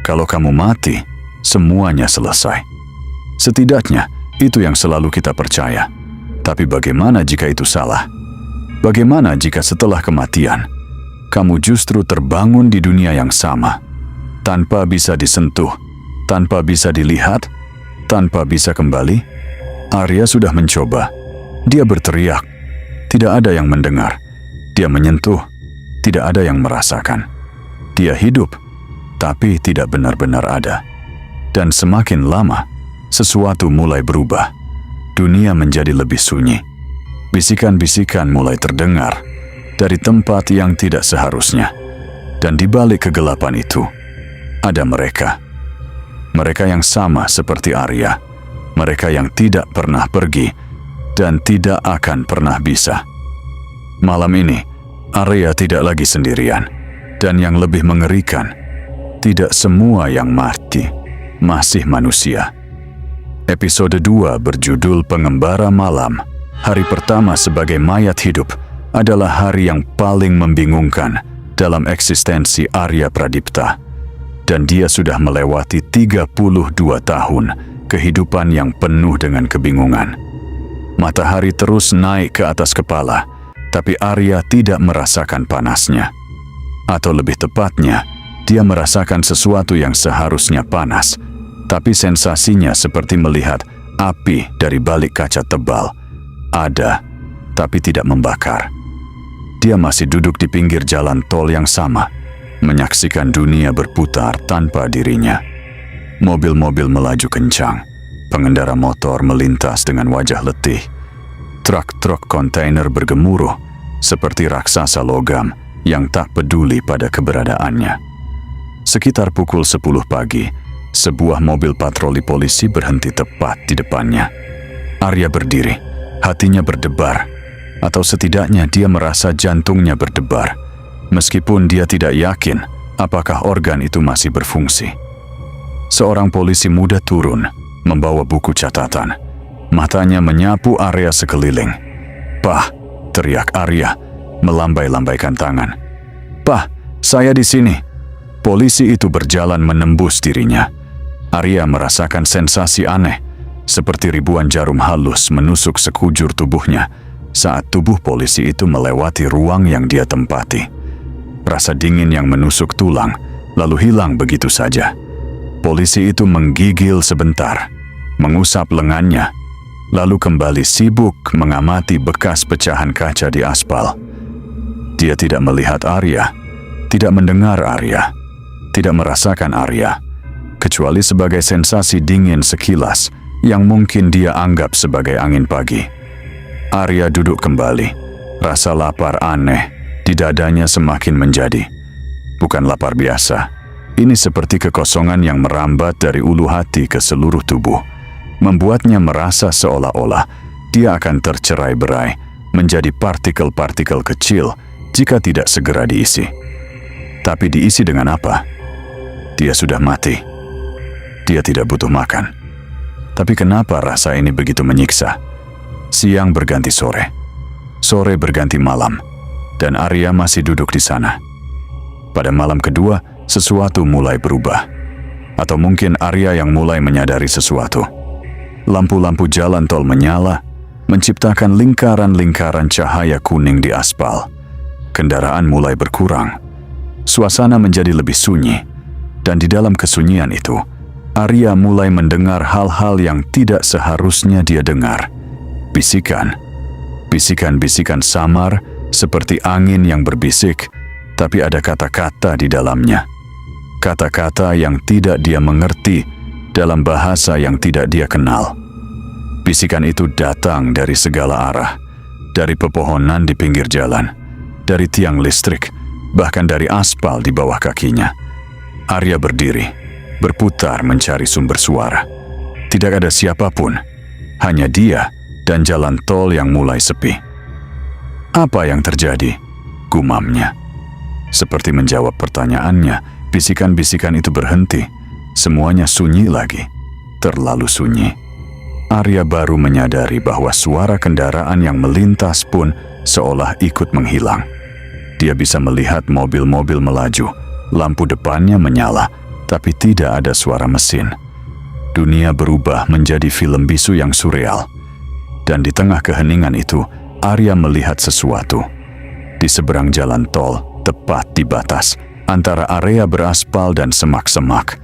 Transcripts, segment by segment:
Kalau kamu mati, semuanya selesai. Setidaknya, itu yang selalu kita percaya. Tapi bagaimana jika itu salah? Bagaimana jika setelah kematian, kamu justru terbangun di dunia yang sama, tanpa bisa disentuh, tanpa bisa dilihat, tanpa bisa kembali? Arya sudah mencoba. Dia berteriak. Tidak ada yang mendengar. Dia menyentuh. Tidak ada yang merasakan. Dia hidup, tapi tidak benar-benar ada. Dan semakin lama, sesuatu mulai berubah. Dunia menjadi lebih sunyi. Bisikan-bisikan mulai terdengar dari tempat yang tidak seharusnya. Dan di balik kegelapan itu, ada mereka. Mereka yang sama seperti Arya. Mereka yang tidak pernah pergi dan tidak akan pernah bisa. Malam ini, Arya tidak lagi sendirian. Dan yang lebih mengerikan, tidak semua yang mati masih manusia. Episode 2 berjudul Pengembara Malam. Hari pertama sebagai mayat hidup adalah hari yang paling membingungkan dalam eksistensi Arya Pradipta. Dan dia sudah melewati 32 tahun kehidupan yang penuh dengan kebingungan. Matahari terus naik ke atas kepala, tapi Arya tidak merasakan panasnya. Atau lebih tepatnya, dia merasakan sesuatu yang seharusnya panas, tapi sensasinya seperti melihat api dari balik kaca tebal. Ada, tapi tidak membakar. Dia masih duduk di pinggir jalan tol yang sama, menyaksikan dunia berputar tanpa dirinya. Mobil-mobil melaju kencang, pengendara motor melintas dengan wajah letih. Truk-truk kontainer bergemuruh, seperti raksasa logam yang tak peduli pada keberadaannya. Sekitar pukul 10 pagi, sebuah mobil patroli polisi berhenti tepat di depannya. Arya berdiri, hatinya berdebar, atau setidaknya dia merasa jantungnya berdebar, meskipun dia tidak yakin apakah organ itu masih berfungsi. Seorang polisi muda turun, membawa buku catatan. Matanya menyapu area sekeliling. "Pak," teriak Arya, melambai-lambaikan tangan. "Pak, saya di sini." Polisi itu berjalan menembus dirinya. Arya merasakan sensasi aneh, seperti ribuan jarum halus menusuk sekujur tubuhnya saat tubuh polisi itu melewati ruang yang dia tempati. Rasa dingin yang menusuk tulang, lalu hilang begitu saja. Polisi itu menggigil sebentar, mengusap lengannya, lalu kembali sibuk mengamati bekas pecahan kaca di aspal. Dia tidak melihat Arya, tidak mendengar Arya, tidak merasakan Arya, kecuali sebagai sensasi dingin sekilas yang mungkin dia anggap sebagai angin pagi. Arya duduk kembali, rasa lapar aneh di dadanya semakin menjadi. Bukan lapar biasa, ini seperti kekosongan yang merambat dari ulu hati ke seluruh tubuh, membuatnya merasa seolah-olah dia akan tercerai-berai menjadi partikel-partikel kecil jika tidak segera diisi. Tapi diisi dengan apa? Dia sudah mati. Dia tidak butuh makan. Tapi kenapa rasa ini begitu menyiksa? Siang berganti sore. Sore berganti malam. Dan Arya masih duduk di sana. Pada malam kedua, sesuatu mulai berubah. Atau mungkin Arya yang mulai menyadari sesuatu. Lampu-lampu jalan tol menyala, menciptakan lingkaran-lingkaran cahaya kuning di aspal. Kendaraan mulai berkurang. Suasana menjadi lebih sunyi. Dan di dalam kesunyian itu, Arya mulai mendengar hal-hal yang tidak seharusnya dia dengar. Bisikan. Bisikan-bisikan samar seperti angin yang berbisik, tapi ada kata-kata di dalamnya. Kata-kata yang tidak dia mengerti dalam bahasa yang tidak dia kenal. Bisikan itu datang dari segala arah, dari pepohonan di pinggir jalan, dari tiang listrik, bahkan dari aspal di bawah kakinya. Arya berdiri, berputar mencari sumber suara. Tidak ada siapapun, hanya dia dan jalan tol yang mulai sepi. "Apa yang terjadi?" gumamnya. Seperti menjawab pertanyaannya, bisikan-bisikan itu berhenti. Semuanya sunyi lagi, terlalu sunyi. Arya baru menyadari bahwa suara kendaraan yang melintas pun seolah ikut menghilang. Dia bisa melihat mobil-mobil melaju, lampu depannya menyala, tapi tidak ada suara mesin. Dunia berubah menjadi film bisu yang surreal. Dan di tengah keheningan itu, Arya melihat sesuatu. Di seberang jalan tol, tepat di batas, antara area beraspal dan semak-semak,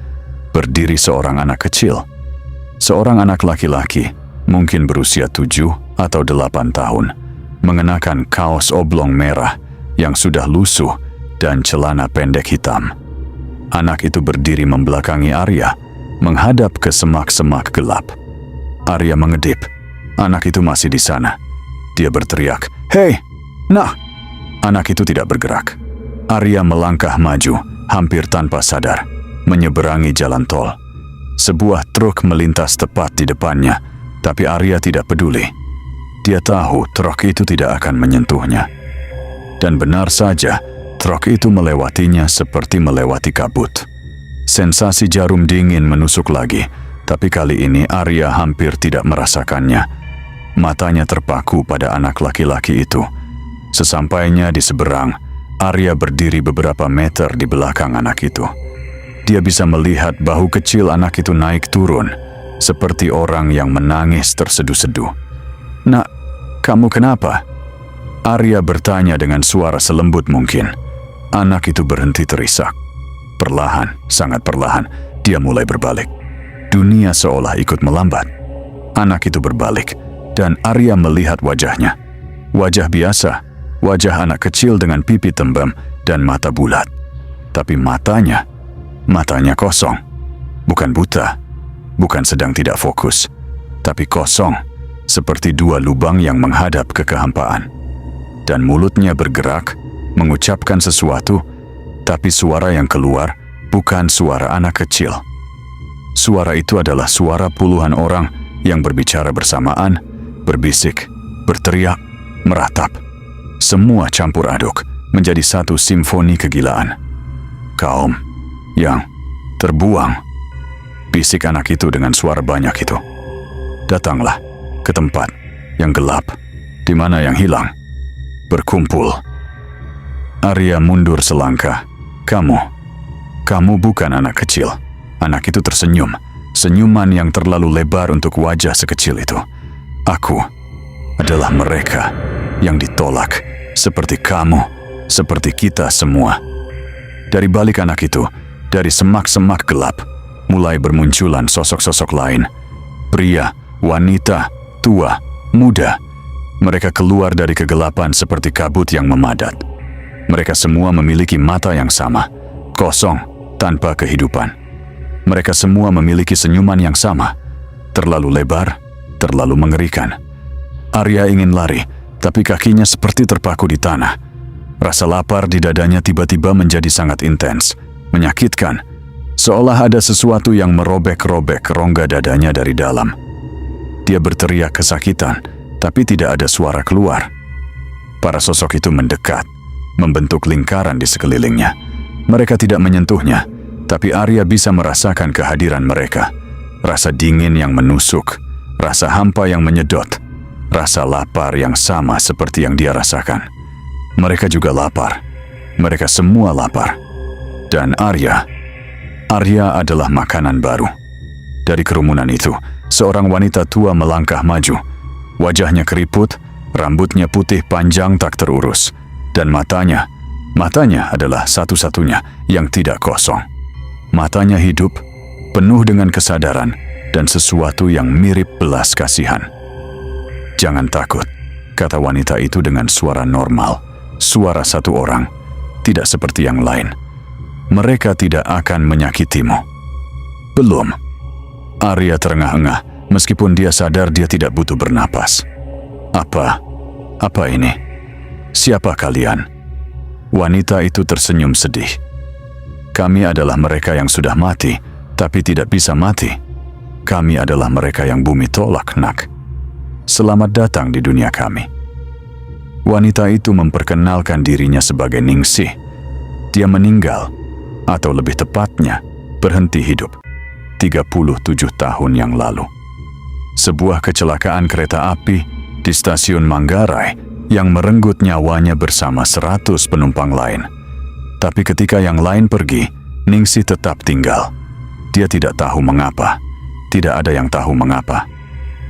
berdiri seorang anak kecil. Seorang anak laki-laki, mungkin berusia 7 atau 8 tahun, mengenakan kaos oblong merah yang sudah lusuh dan celana pendek hitam. Anak itu berdiri membelakangi Arya, menghadap ke semak-semak gelap. Arya mengedip. Anak itu masih di sana. Dia berteriak, "Hei, nah!" Anak itu tidak bergerak. Arya melangkah maju, hampir tanpa sadar, menyeberangi jalan tol. Sebuah truk melintas tepat di depannya, tapi Arya tidak peduli. Dia tahu truk itu tidak akan menyentuhnya. Dan benar saja, truk itu melewatinya seperti melewati kabut. Sensasi jarum dingin menusuk lagi, tapi kali ini Arya hampir tidak merasakannya. Matanya terpaku pada anak laki-laki itu. Sesampainya di seberang, Arya berdiri beberapa meter di belakang anak itu. Dia bisa melihat bahu kecil anak itu naik turun, seperti orang yang menangis terseduh-seduh. "Nak, kamu kenapa?" Arya bertanya dengan suara selembut mungkin. Anak itu berhenti terisak. Perlahan, sangat perlahan, dia mulai berbalik. Dunia seolah ikut melambat. Anak itu berbalik, dan Arya melihat wajahnya. Wajah biasa, wajah anak kecil dengan pipi tembam dan mata bulat. Tapi matanya kosong. Bukan buta, bukan sedang tidak fokus, tapi kosong, seperti dua lubang yang menghadap ke kehampaan. Dan mulutnya bergerak, mengucapkan sesuatu, tapi suara yang keluar bukan suara anak kecil. Suara itu adalah suara puluhan orang yang berbicara bersamaan, berbisik, berteriak, meratap. Semua campur aduk menjadi satu simfoni kegilaan. "Kaum yang terbuang," bisik anak itu dengan suara banyak itu. "Datanglah ke tempat yang gelap, di mana yang hilang berkumpul." Arya mundur selangkah. Kamu bukan anak kecil." Anak itu tersenyum, senyuman yang terlalu lebar untuk wajah sekecil itu. "Aku adalah mereka yang ditolak, seperti kamu, seperti kita semua." Dari balik anak itu, dari semak-semak gelap, mulai bermunculan sosok-sosok lain. Pria, wanita, tua, muda. Mereka keluar dari kegelapan seperti kabut yang memadat. Mereka semua memiliki mata yang sama, kosong, tanpa kehidupan. Mereka semua memiliki senyuman yang sama, terlalu lebar, terlalu mengerikan. Arya ingin lari, tapi kakinya seperti terpaku di tanah. Rasa lapar di dadanya tiba-tiba menjadi sangat intens, menyakitkan, seolah ada sesuatu yang merobek-robek rongga dadanya dari dalam. Dia berteriak kesakitan, tapi tidak ada suara keluar. Para sosok itu mendekat, membentuk lingkaran di sekelilingnya. Mereka tidak menyentuhnya, tapi Arya bisa merasakan kehadiran mereka. Rasa dingin yang menusuk, rasa hampa yang menyedot, rasa lapar yang sama seperti yang dia rasakan. Mereka juga lapar. Mereka semua lapar. Dan Arya adalah makanan baru. Dari kerumunan itu, seorang wanita tua melangkah maju. Wajahnya keriput, rambutnya putih panjang tak terurus, dan matanya adalah satu-satunya yang tidak kosong. Matanya hidup, penuh dengan kesadaran dan sesuatu yang mirip belas kasihan. "Jangan takut," kata wanita itu dengan suara normal, suara satu orang, tidak seperti yang lain. "Mereka tidak akan menyakitimu." "Belum." Arya terengah-engah, meskipun dia sadar dia tidak butuh bernapas. Apa ini? Siapa kalian?" Wanita itu tersenyum sedih. "Kami adalah mereka yang sudah mati, tapi tidak bisa mati. Kami adalah mereka yang bumi tolak, nak. Selamat datang di dunia kami." Wanita itu memperkenalkan dirinya sebagai Ningsih. Dia meninggal, atau lebih tepatnya, berhenti hidup 37 tahun yang lalu. Sebuah kecelakaan kereta api di stasiun Manggarai yang merenggut nyawanya bersama 100 penumpang lain. Tapi ketika yang lain pergi, Ningsih tetap tinggal. Dia tidak tahu mengapa. Tidak ada yang tahu mengapa.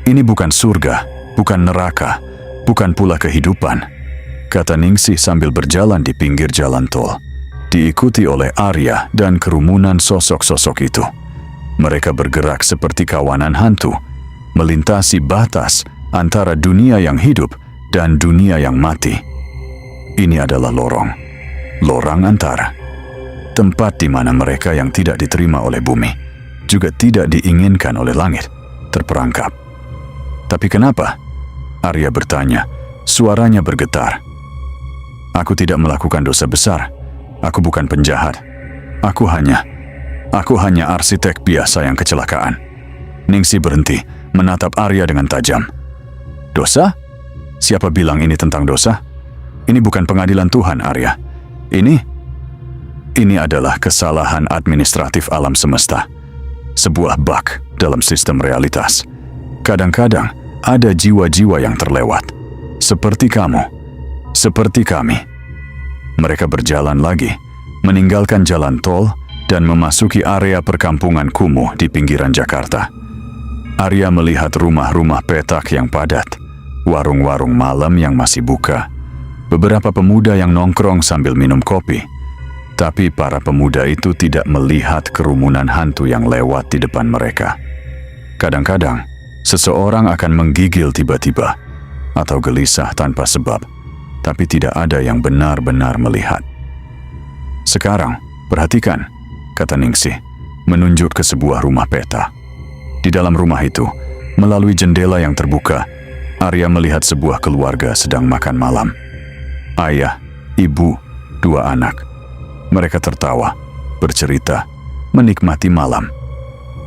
Ini bukan surga, bukan neraka, bukan pula kehidupan, kata Ningsih sambil berjalan di pinggir jalan tol, diikuti oleh Arya dan kerumunan sosok-sosok itu. Mereka bergerak seperti kawanan hantu, melintasi batas antara dunia yang hidup dan dunia yang mati. Ini adalah lorong antara. Tempat di mana mereka yang tidak diterima oleh bumi, juga tidak diinginkan oleh langit, terperangkap. Tapi kenapa? Arya bertanya, suaranya bergetar. Aku tidak melakukan dosa besar. Aku bukan penjahat. Aku hanya arsitek biasa yang kecelakaan. Ningsih berhenti, menatap Arya dengan tajam. Dosa? Siapa bilang ini tentang dosa? Ini bukan pengadilan Tuhan, Arya. Ini adalah kesalahan administratif alam semesta. Sebuah bug dalam sistem realitas. Kadang-kadang ada jiwa-jiwa yang terlewat. Seperti kamu, seperti kami. Mereka berjalan lagi, meninggalkan jalan tol dan memasuki area perkampungan kumuh di pinggiran Jakarta. Arya melihat rumah-rumah petak yang padat, warung-warung malam yang masih buka, beberapa pemuda yang nongkrong sambil minum kopi. Tapi para pemuda itu tidak melihat kerumunan hantu yang lewat di depan mereka. Kadang-kadang, seseorang akan menggigil tiba-tiba atau gelisah tanpa sebab, tapi tidak ada yang benar-benar melihat. Sekarang, perhatikan, kata Ningsih, menunjuk ke sebuah rumah peta. Di dalam rumah itu, melalui jendela yang terbuka, Arya melihat sebuah keluarga sedang makan malam. Ayah, ibu, 2 anak. Mereka tertawa, bercerita, menikmati malam.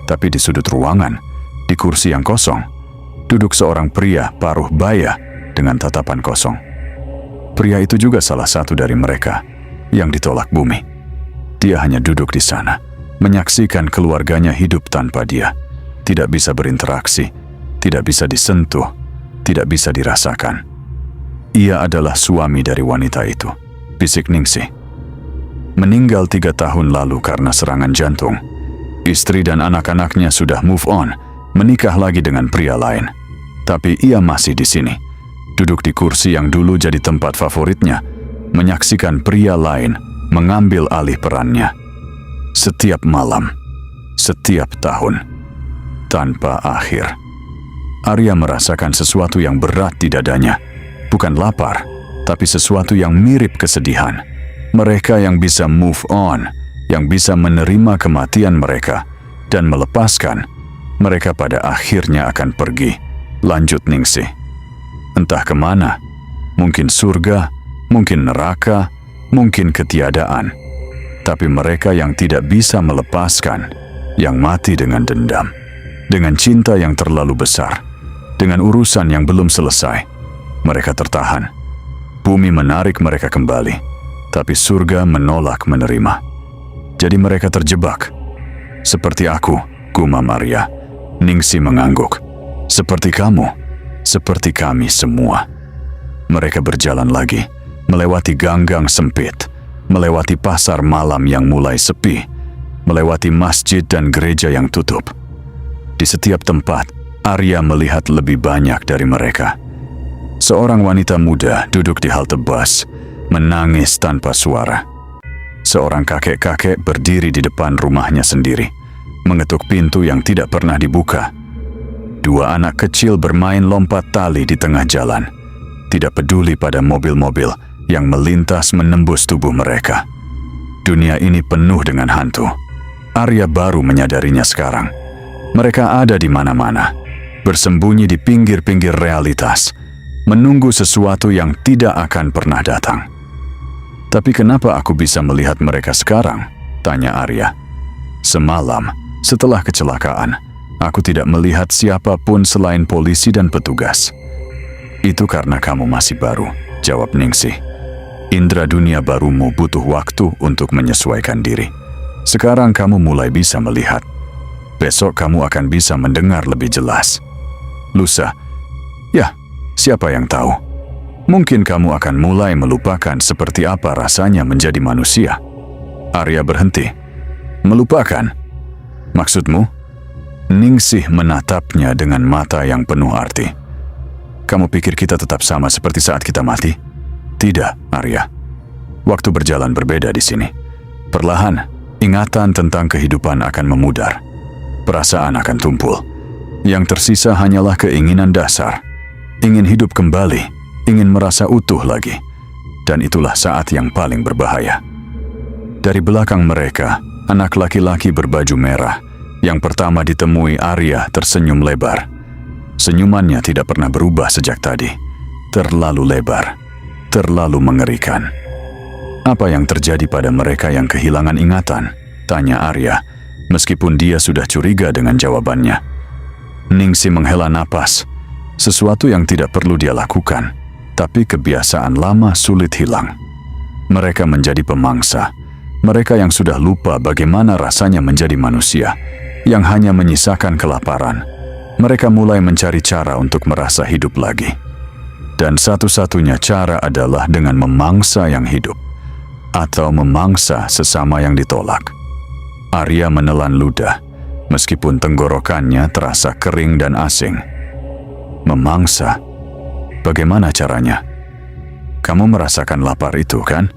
Tapi di sudut ruangan, di kursi yang kosong, duduk seorang pria paruh baya dengan tatapan kosong. Pria itu juga salah satu dari mereka yang ditolak bumi. Dia hanya duduk di sana, menyaksikan keluarganya hidup tanpa dia. Tidak bisa berinteraksi, tidak bisa disentuh, tidak bisa dirasakan. Ia adalah suami dari wanita itu, bisik Ningsih. Meninggal 3 tahun lalu karena serangan jantung. Istri dan anak-anaknya sudah move on, menikah lagi dengan pria lain. Tapi ia masih di sini, duduk di kursi yang dulu jadi tempat favoritnya, menyaksikan pria lain mengambil alih perannya. Setiap malam, setiap tahun, tanpa akhir. Arya merasakan sesuatu yang berat di dadanya. Bukan lapar, tapi sesuatu yang mirip kesedihan. Mereka yang bisa move on, yang bisa menerima kematian mereka, dan melepaskan, mereka pada akhirnya akan pergi, lanjut Ningsih. Entah kemana, mungkin surga, mungkin neraka, mungkin ketiadaan. Tapi mereka yang tidak bisa melepaskan, yang mati dengan dendam, dengan cinta yang terlalu besar, dengan urusan yang belum selesai, mereka tertahan. Bumi menarik mereka kembali, tapi surga menolak menerima. Jadi mereka terjebak. Seperti aku, gumam Arya. Ningsih mengangguk. Seperti kamu, seperti kami semua. Mereka berjalan lagi, melewati gang-gang sempit, melewati pasar malam yang mulai sepi, melewati masjid dan gereja yang tutup. Di setiap tempat, Arya melihat lebih banyak dari mereka. Seorang wanita muda duduk di halte bus, menangis tanpa suara. Seorang kakek-kakek berdiri di depan rumahnya sendiri, mengetuk pintu yang tidak pernah dibuka. 2 anak kecil bermain lompat tali di tengah jalan, tidak peduli pada mobil-mobil yang melintas menembus tubuh mereka. Dunia ini penuh dengan hantu. Arya baru menyadarinya sekarang. Mereka ada di mana-mana, bersembunyi di pinggir-pinggir realitas, menunggu sesuatu yang tidak akan pernah datang. Tapi kenapa aku bisa melihat mereka sekarang? Tanya Arya. Semalam, setelah kecelakaan, aku tidak melihat siapapun selain polisi dan petugas. Itu karena kamu masih baru, jawab Ningsih. Indra dunia barumu butuh waktu untuk menyesuaikan diri. Sekarang kamu mulai bisa melihat. Besok kamu akan bisa mendengar lebih jelas. Lusa, ya, siapa yang tahu? Mungkin kamu akan mulai melupakan seperti apa rasanya menjadi manusia. Arya berhenti, Melupakan? Maksudmu? Ningsih menatapnya dengan mata yang penuh arti. Kamu pikir kita tetap sama seperti saat kita mati? Tidak, Arya. Waktu berjalan berbeda di sini. Perlahan, ingatan tentang kehidupan akan memudar. Perasaan akan tumpul. Yang tersisa hanyalah keinginan dasar. Ingin hidup kembali, ingin merasa utuh lagi. Dan itulah saat yang paling berbahaya. Dari belakang mereka, anak laki-laki berbaju merah. Yang pertama ditemui Arya tersenyum lebar. Senyumannya tidak pernah berubah sejak tadi. Terlalu lebar, terlalu mengerikan. Apa yang terjadi pada mereka yang kehilangan ingatan? Tanya Arya, meskipun dia sudah curiga dengan jawabannya. Ningsih menghela napas. Sesuatu yang tidak perlu dia lakukan, tapi kebiasaan lama sulit hilang. Mereka menjadi pemangsa. Mereka yang sudah lupa bagaimana rasanya menjadi manusia, yang hanya menyisakan kelaparan. Mereka mulai mencari cara untuk merasa hidup lagi. Dan satu-satunya cara adalah dengan memangsa yang hidup, atau memangsa sesama yang ditolak. Arya menelan ludah, meskipun tenggorokannya terasa kering dan asing. Memangsa? Bagaimana caranya? Kamu merasakan lapar itu, kan?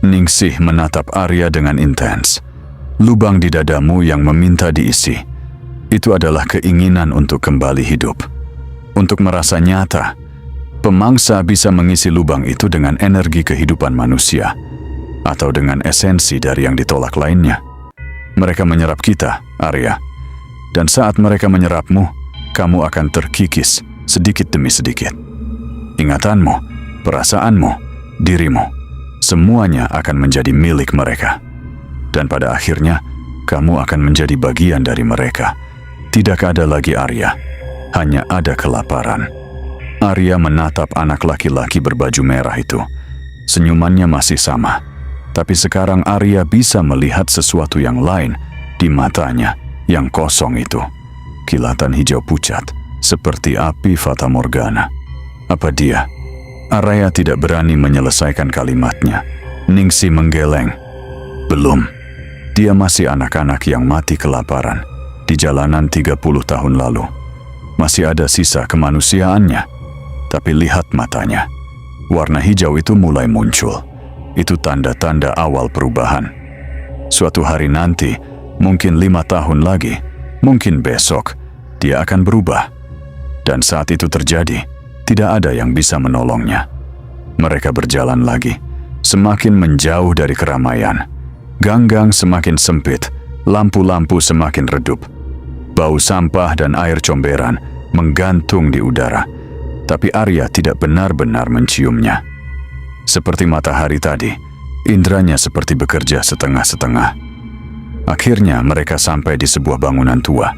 Ningsih menatap Arya dengan intens. Lubang di dadamu yang meminta diisi. Itu adalah keinginan untuk kembali hidup. Untuk merasa nyata, pemangsa bisa mengisi lubang itu dengan energi kehidupan manusia, atau dengan esensi dari yang ditolak lainnya. Mereka menyerap kita, Arya. Dan saat mereka menyerapmu, kamu akan terkikis sedikit demi sedikit. Ingatanmu, perasaanmu, dirimu, semuanya akan menjadi milik mereka. Dan pada akhirnya, kamu akan menjadi bagian dari mereka. Tidak ada lagi Arya, hanya ada kelaparan. Arya menatap anak laki-laki berbaju merah itu. Senyumannya masih sama, tapi sekarang Arya bisa melihat sesuatu yang lain di matanya yang kosong itu. Kilatan hijau pucat, seperti api Fata Morgana. Apa dia? Arya tidak berani menyelesaikan kalimatnya. Ningsih menggeleng. Belum. Dia masih anak-anak yang mati kelaparan di jalanan 30 tahun lalu. Masih ada sisa kemanusiaannya. Tapi lihat matanya. Warna hijau itu mulai muncul. Itu tanda-tanda awal perubahan. Suatu hari nanti, mungkin 5 tahun lagi, mungkin besok, dia akan berubah. Dan saat itu terjadi, tidak ada yang bisa menolongnya. Mereka berjalan lagi, semakin menjauh dari keramaian. Ganggang semakin sempit, lampu-lampu semakin redup. Bau sampah dan air comberan menggantung di udara. Tapi Arya tidak benar-benar menciumnya. Seperti matahari tadi, indranya seperti bekerja setengah-setengah. Akhirnya mereka sampai di sebuah bangunan tua.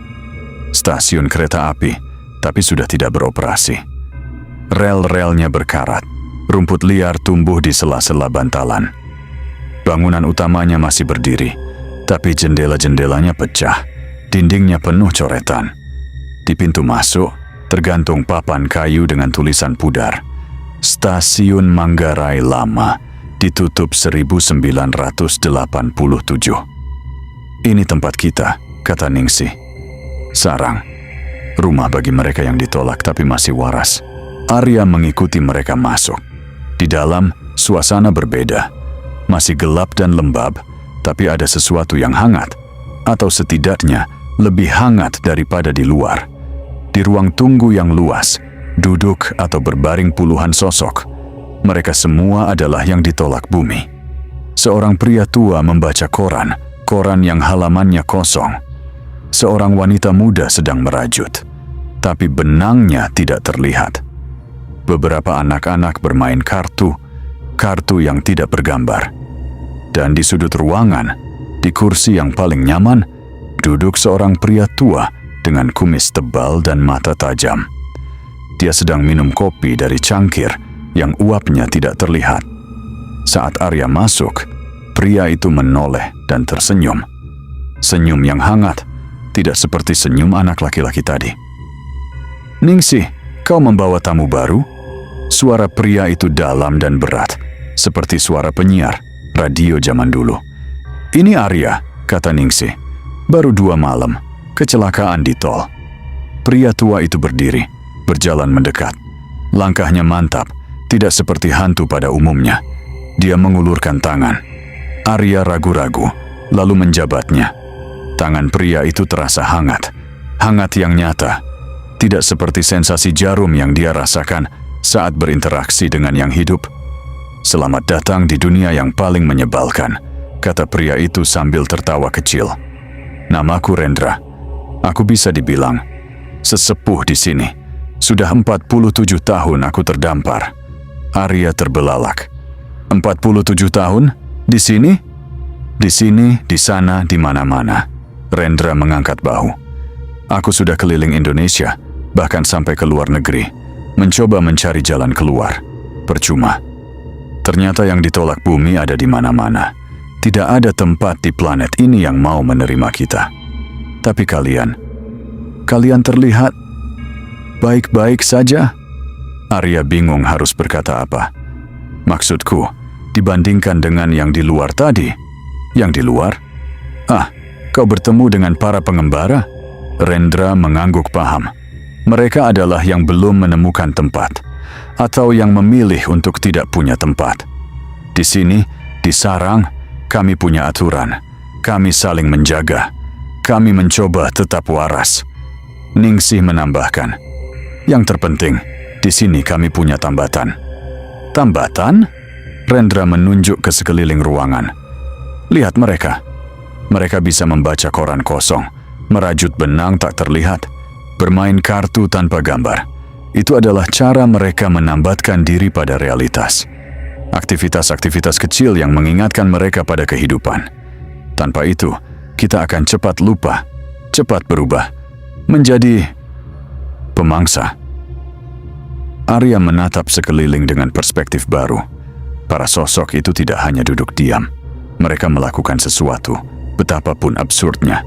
Stasiun kereta api, tapi sudah tidak beroperasi. Rel-relnya berkarat, rumput liar tumbuh di sela-sela bantalan. Bangunan utamanya masih berdiri, tapi jendela-jendelanya pecah, dindingnya penuh coretan. Di pintu masuk, tergantung papan kayu dengan tulisan pudar. Stasiun Manggarai Lama, ditutup 1987. Ini tempat kita, kata Ningsih. Sarang. Rumah bagi mereka yang ditolak tapi masih waras. Arya mengikuti mereka masuk. Di dalam, suasana berbeda. Masih gelap dan lembab, tapi ada sesuatu yang hangat. Atau setidaknya, lebih hangat daripada di luar. Di ruang tunggu yang luas, duduk atau berbaring puluhan sosok. Mereka semua adalah yang ditolak bumi. Seorang pria tua membaca koran yang halamannya kosong. Seorang wanita muda sedang merajut, tapi benangnya tidak terlihat. Beberapa anak-anak bermain kartu yang tidak bergambar. Dan di sudut ruangan, di kursi yang paling nyaman, duduk seorang pria tua dengan kumis tebal dan mata tajam. Dia sedang minum kopi dari cangkir yang uapnya tidak terlihat. Saat Arya masuk, pria itu menoleh dan tersenyum. Senyum yang hangat, tidak seperti senyum anak laki-laki tadi. "Ningsih, kau membawa tamu baru?" Suara pria itu dalam dan berat, seperti suara penyiar radio zaman dulu. "Ini Arya, kata Ningsih. Baru 2 malam, kecelakaan di tol. Pria tua itu berdiri, berjalan mendekat. Langkahnya mantap, tidak seperti hantu pada umumnya. Dia mengulurkan tangan. Arya ragu-ragu, lalu menjabatnya. Tangan pria itu terasa hangat. Hangat yang nyata. Tidak seperti sensasi jarum yang dia rasakan saat berinteraksi dengan yang hidup. Selamat datang di dunia yang paling menyebalkan, kata pria itu sambil tertawa kecil. Namaku Rendra. Aku bisa dibilang sesepuh di sini. Sudah 47 tahun aku terdampar. Arya terbelalak. 47 tahun? Di sini? Di sini, di sana, di mana-mana. Rendra mengangkat bahu. Aku sudah keliling Indonesia, bahkan sampai ke luar negeri, mencoba mencari jalan keluar. Percuma. Ternyata yang ditolak bumi ada di mana-mana. Tidak ada tempat di planet ini yang mau menerima kita. Tapi kalian terlihat baik-baik saja. Arya bingung harus berkata apa. Maksudku, dibandingkan dengan yang di luar tadi. Yang di luar? Kau bertemu dengan para pengembara? Rendra mengangguk paham. Mereka adalah yang belum menemukan tempat, atau yang memilih untuk tidak punya tempat. Di sini, di sarang, kami punya aturan. Kami saling menjaga. Kami mencoba tetap waras. Ningsih menambahkan, yang terpenting, di sini kami punya tambatan. Tambatan? Rendra menunjuk ke sekeliling ruangan. Lihat mereka. Mereka bisa membaca koran kosong, merajut benang tak terlihat, bermain kartu tanpa gambar. Itu adalah cara mereka menambatkan diri pada realitas. Aktivitas-aktivitas kecil yang mengingatkan mereka pada kehidupan. Tanpa itu, kita akan cepat lupa, cepat berubah, menjadi pemangsa. Arya menatap sekeliling dengan perspektif baru. Para sosok itu tidak hanya duduk diam. Mereka melakukan sesuatu, betapapun absurdnya.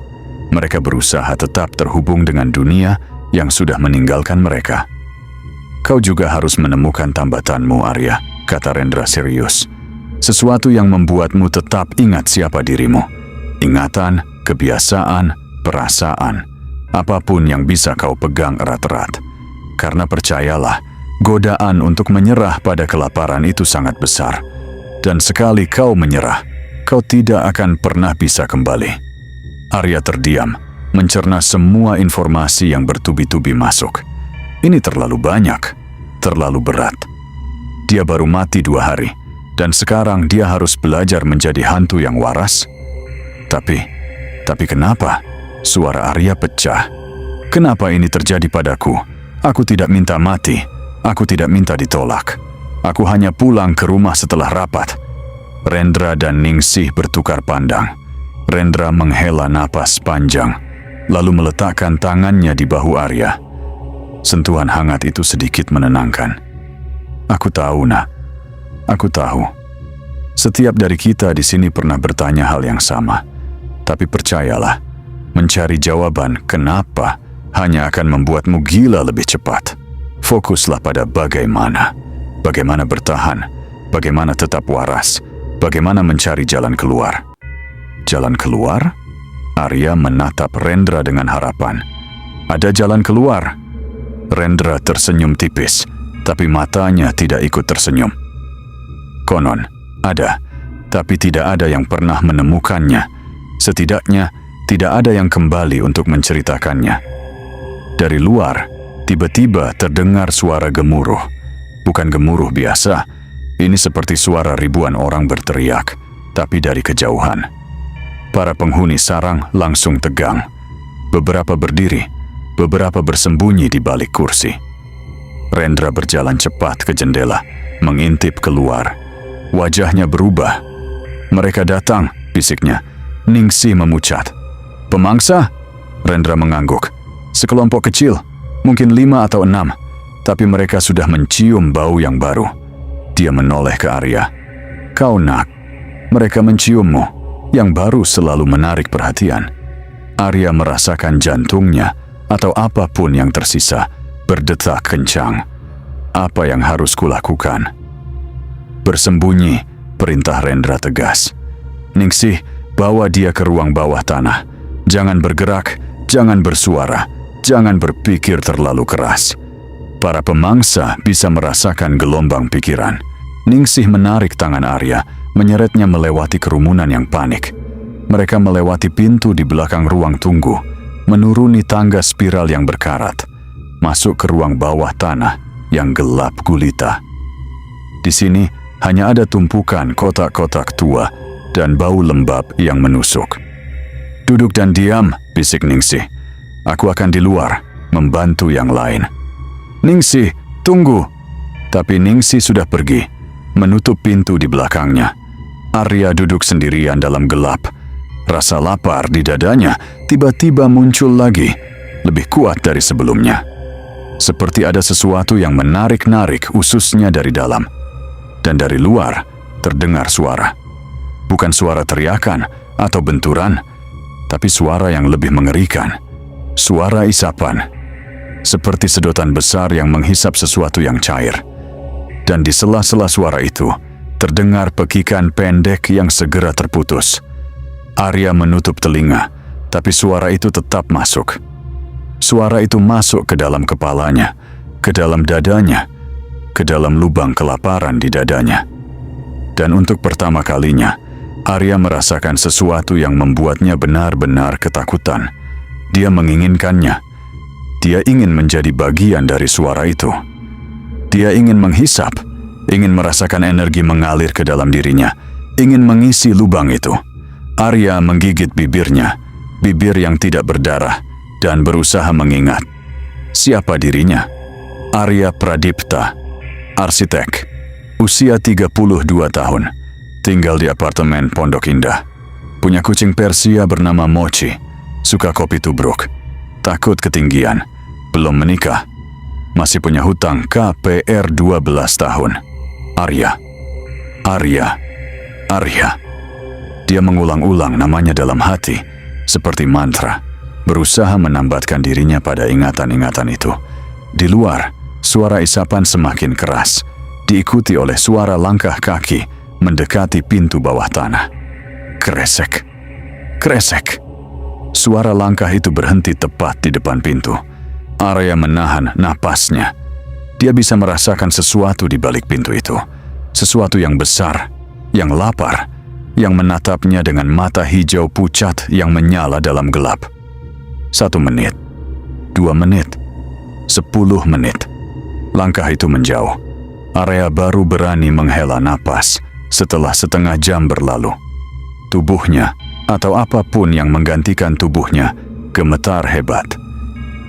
Mereka berusaha tetap terhubung dengan dunia yang sudah meninggalkan mereka. Kau juga harus menemukan tambatanmu, Arya, kata Rendra serius. Sesuatu yang membuatmu tetap ingat siapa dirimu. Ingatan, kebiasaan, perasaan. Apapun yang bisa kau pegang erat-erat. Karena percayalah, godaan untuk menyerah pada kelaparan itu sangat besar. Dan sekali kau menyerah, kau tidak akan pernah bisa kembali. Arya terdiam, mencerna semua informasi yang bertubi-tubi masuk. Ini terlalu banyak, terlalu berat. Dia baru mati 2 hari, dan sekarang dia harus belajar menjadi hantu yang waras. Tapi kenapa? Suara Arya pecah. Kenapa ini terjadi padaku? Aku tidak minta mati. Aku tidak minta ditolak. Aku hanya pulang ke rumah setelah rapat. Rendra dan Ningsih bertukar pandang. Rendra menghela napas panjang, lalu meletakkan tangannya di bahu Arya. Sentuhan hangat itu sedikit menenangkan. Aku tahu, Nak. Aku tahu. Setiap dari kita di sini pernah bertanya hal yang sama. Tapi percayalah, mencari jawaban kenapa hanya akan membuatmu gila lebih cepat. Fokuslah pada bagaimana bertahan, bagaimana tetap waras, bagaimana mencari jalan keluar. Jalan keluar? Arya menatap Rendra dengan harapan. Ada jalan keluar? Rendra tersenyum tipis, tapi matanya tidak ikut tersenyum. Konon, ada, tapi tidak ada yang pernah menemukannya. Setidaknya, tidak ada yang kembali untuk menceritakannya. Dari luar, tiba-tiba terdengar suara gemuruh. Bukan gemuruh biasa, ini seperti suara ribuan orang berteriak, tapi dari kejauhan. Para penghuni sarang langsung tegang. Beberapa berdiri, beberapa bersembunyi di balik kursi. Rendra berjalan cepat ke jendela, mengintip keluar. Wajahnya berubah. Mereka datang, bisiknya. Ningsih memucat. Pemangsa? Rendra mengangguk. Sekelompok kecil, mungkin 5 atau 6, tapi mereka sudah mencium bau yang baru. Dia menoleh ke Arya. Kau, Nak. Mereka menciummu. Yang baru selalu menarik perhatian. Arya merasakan jantungnya atau apapun yang tersisa berdetak kencang. Apa yang harus kulakukan? Bersembunyi, perintah Rendra tegas. Ningsih, Bawa dia ke ruang bawah tanah. Jangan bergerak, jangan bersuara, jangan berpikir terlalu keras. Para pemangsa bisa merasakan gelombang pikiran. Ningsih menarik tangan Arya, menyeretnya melewati kerumunan yang panik. Mereka melewati pintu di belakang ruang tunggu, menuruni tangga spiral yang berkarat, masuk ke ruang bawah tanah yang gelap gulita. Di sini hanya ada tumpukan kotak-kotak tua dan bau lembab yang menusuk. "Duduk dan diam," bisik Ningsih. "Aku akan di luar, membantu yang lain." "Ningsih, tunggu!" Tapi Ningsih sudah pergi, menutup pintu di belakangnya. Arya duduk sendirian dalam gelap. Rasa lapar di dadanya tiba-tiba muncul lagi, lebih kuat dari sebelumnya. Seperti ada sesuatu yang menarik-narik ususnya dari dalam. Dan dari luar terdengar suara. Bukan suara teriakan atau benturan, tapi suara yang lebih mengerikan. Suara isapan. Seperti sedotan besar yang menghisap sesuatu yang cair. Dan di sela-sela suara itu, terdengar pekikan pendek yang segera terputus. Arya menutup telinga, tapi suara itu tetap masuk. Suara itu masuk ke dalam kepalanya, ke dalam dadanya, ke dalam lubang kelaparan di dadanya. Dan untuk pertama kalinya, Arya merasakan sesuatu yang membuatnya benar-benar ketakutan. Dia menginginkannya. Dia ingin menjadi bagian dari suara itu. Dia ingin menghisap, ingin merasakan energi mengalir ke dalam dirinya, ingin mengisi lubang itu. Arya menggigit bibirnya, bibir yang tidak berdarah, dan berusaha mengingat. Siapa dirinya? Arya Pradipta, arsitek, usia 32 tahun, tinggal di apartemen Pondok Indah. Punya kucing Persia bernama Mochi, suka kopi tubruk, takut ketinggian, belum menikah, masih punya hutang KPR 12 tahun. Arya, Arya, Arya. Dia mengulang-ulang namanya dalam hati, seperti mantra, berusaha menambatkan dirinya pada ingatan-ingatan itu. Di luar, suara isapan semakin keras, diikuti oleh suara langkah kaki mendekati pintu bawah tanah. Kresek, kresek. Suara langkah itu berhenti tepat di depan pintu. Arya menahan napasnya. Dia bisa merasakan sesuatu di balik pintu itu. Sesuatu yang besar, yang lapar, yang menatapnya dengan mata hijau pucat yang menyala dalam gelap. 1 menit, 2 menit, 10 menit. Langkah itu menjauh. Arya baru berani menghela napas setelah setengah jam berlalu. Tubuhnya, atau apapun yang menggantikan tubuhnya, gemetar hebat.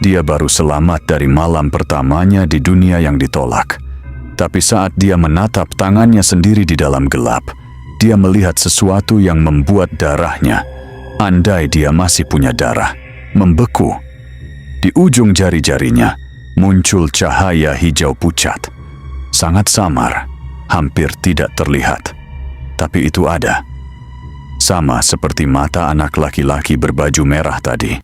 Dia baru selamat dari malam pertamanya di dunia yang ditolak. Tapi saat dia menatap tangannya sendiri di dalam gelap, dia melihat sesuatu yang membuat darahnya, andai dia masih punya darah, membeku. Di ujung jari-jarinya muncul cahaya hijau pucat. Sangat samar, hampir tidak terlihat. Tapi itu ada. Sama seperti mata anak laki-laki berbaju merah tadi.